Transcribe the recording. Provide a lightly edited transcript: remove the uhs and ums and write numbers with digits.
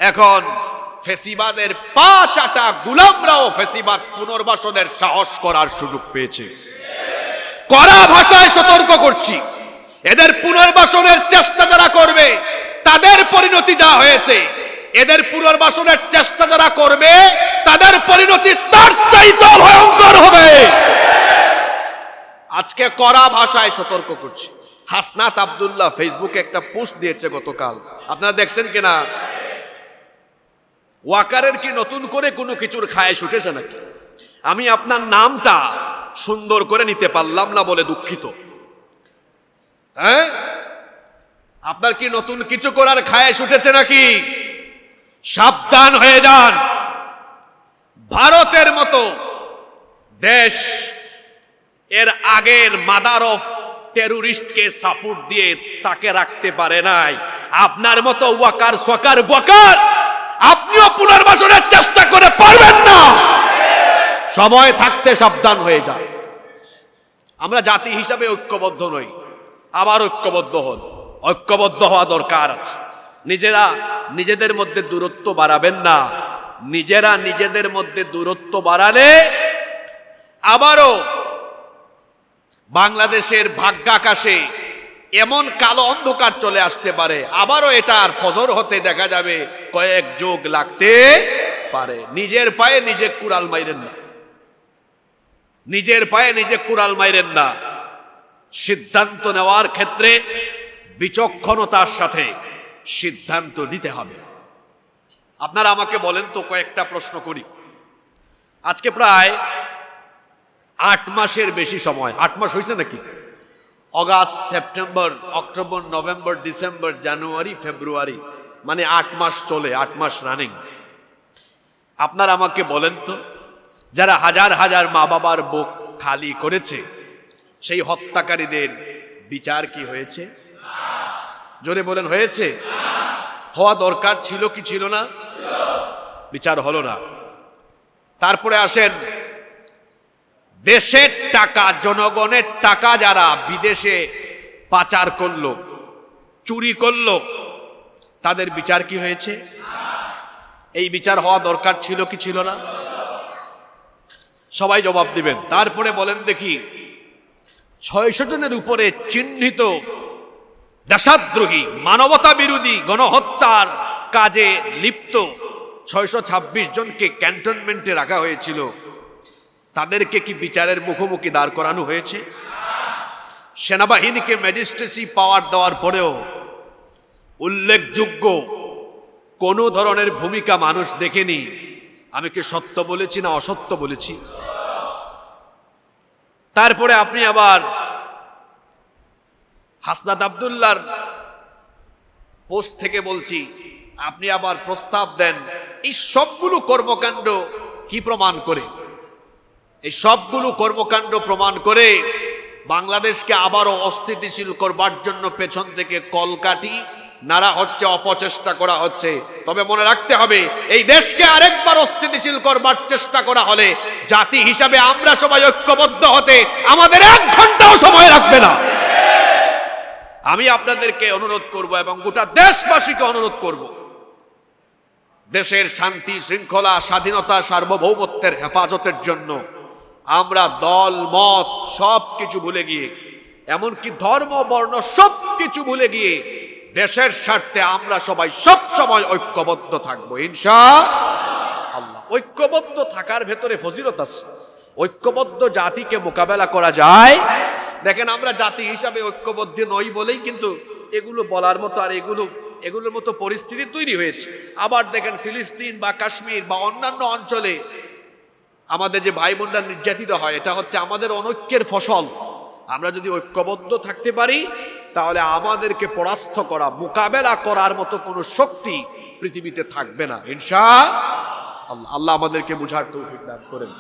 এখন ফেসিবাদের পা চাটা গোলামরাও ফেসিবাদ পুনর্বাসনের সাহস করার সুযোগ পেয়েছে। কড়া ভাষায় সতর্ক করছি, এদের পুনর্বাসনের চেষ্টা যারা করবে তাদের পরিণতি যা হয়েছে, এদের পুনর্বাসনের চেষ্টা যারা করবে তাদের পরিণতি তার চাইতে ভয়ঙ্কর হবে। আজকে কড়া ভাষায় সতর্ক করছি। হাসনাত আব্দুল্লাহ ফেসবুকে একটা পোস্ট দিয়েছে গতকাল, আপনারা দেখছেন কিনা? ওয়াকারের কি নতুন করে কোনো কিছুর খায়েশ উঠেছে নাকি? আমি আপনার নামটা সুন্দর করে নিতে পারলাম না বলে দুঃখিত। হ্যাঁ, আপনার কি নতুন কিছু করার খায়েশ উঠেছে নাকি? সাবধান হয়ে যান। ভারতের মতো দেশ এর আগের মাদার অফ টেরোরিস্টকে সাপোর্ট দিয়ে তাকে রাখতে পারে নাই। আপনার মতো ওয়াকার সোয়াকার বকার আপনিও পুনর্বাসনের চেষ্টা করে পারবেন না। সময় থাকতে সাবধান হয়ে যান। আমরা জাতি হিসাবে ঐক্যবদ্ধ নই, আবার ঐক্যবদ্ধ হন। ঐক্যবদ্ধ হওয়া দরকার আছে। নিজেরা নিজেদের মধ্যে দূরত্ব বাড়াবেন না। নিজেরা নিজেদের মধ্যে দূরত্ব বাড়ালে আবারও বাংলাদেশের ভাগ্যাকাশে এমন কালো অন্ধকার চলে আসতে পারে, আবারও এটার ফজর হতে দেখা যাবে কয়েক যুগ লাগতে পারে। নিজের পায়ে নিজে কুড়াল মাইরেন না, নিজের পায়ে নিজে কুড়াল মাইরেন না। সিদ্ধান্ত নেওয়ার ক্ষেত্রে বিচক্ষণতার সাথে সিদ্ধান্ত নিতে হবে। আপনারা আমাকে বলেন তো, কয়েকটা প্রশ্ন করি। আজকে প্রায় 8 মাসের বেশি সময়, 8 মাস হয়েছে নাকি? August, September, October, November, December, January, February, মানে 8 মাস চলে, 8 মাস রানিং। আপনারা আমাকে বলেন তো, যারা হাজার হাজার মা বাবার বুক খালি করেছে সেই হত্যাকারীদের বিচার কি হয়েছে? জোরে বলেন, হয়েছে? হওয়া দরকার ছিল কি ছিল না? বিচার হলো না। তারপরে আসেন, দেশের টাকা, জনগণের টাকা যারা বিদেশে পাচার করলো, চুরি করলো, তাদের বিচার কি হয়েছে? এই বিচার হওয়া দরকার ছিল কি ছিল না? সবাই জবাব দিবেন। তারপরে বলেন দেখি, 600 জনের উপরে চিহ্নিত দেশদ্রোহী, মানবতা বিরোধী গণহত্যার কাজে লিপ্ত 626 জনকে ক্যান্টনমেন্টে রাখা হয়েছিল, তাদেরকে কি বিচারের মুখোমুখি দাঁড় করানো হয়েছে? সেনাবাহিনীকে ম্যাজিস্ট্রেসি পাওয়ার দেওয়ার পরেও উল্লেখযোগ্য কোনো ধরনের ভূমিকা মানুষ দেখেনি। আমি কি সত্য বলেছি না অসত্য বলেছি? তারপরে আপনি আবার হাসনাত আব্দুল্লাহর পোস্ট থেকে বলছি, আপনি আবার প্রস্তাব দেন এই সবগুলো কর্মকাণ্ড কি প্রমাণ করে? এই সবগুলো কর্মকাণ্ড প্রমাণ করে বাংলাদেশকে আবারও অস্থিতিশীল করবার জন্য পেছন থেকে কলকাঠি নাড়া হচ্ছে, অপচেষ্টা করা হচ্ছে। তবে মনে রাখতে হবে, এই দেশকে আরেকবার অস্থিতিশীল করবার চেষ্টা করা হলে জাতি হিসাবে আমরা সবাই ঐক্যবদ্ধ হতে আমাদের 1 ঘন্টাও সময় লাগবে না। আমি আপনাদেরকে অনুরোধ করব এবং গোটা দেশবাসীকে অনুরোধ করব, দেশের শান্তি শৃঙ্খলা, স্বাধীনতা, সার্বভৌমত্বের হেফাজতের জন্য আমরা দল মত সব কিছু ভুলে গিয়ে, এমনকি ধর্ম বর্ণ সব কিছু ভুলে গিয়ে দেশের স্বার্থে আমরা সবাই সব সময় ঐক্যবদ্ধ থাকবো ইনশাআল্লাহ। ঐক্যবদ্ধ থাকার ভেতরে ফজিলত আছে। ঐক্যবদ্ধ জাতিকে মোকাবেলা করা যায়। দেখেন, আমরা জাতি হিসাবে ঐক্যবদ্ধ নই বলেই কিন্তু এগুলো বলার মতো আর এগুলোর মতো পরিস্থিতি তৈরি হয়েছে। আবার দেখেন, ফিলিস্তিন বা কাশ্মীর বা অন্যান্য অঞ্চলে আমাদের যে ভাই বোনরা নির্যাতিত হয়, এটা হচ্ছে আমাদের অনৈক্যের ফসল। আমরা যদি ঐক্যবদ্ধ থাকতে পারি তাহলে আমাদেরকে পরাস্ত করা, মোকাবেলা করার মতো কোনো শক্তি পৃথিবীতে থাকবে না ইনশাআল্লাহ। আল্লাহ আমাদেরকে বুঝার তৌফিক দান করেন।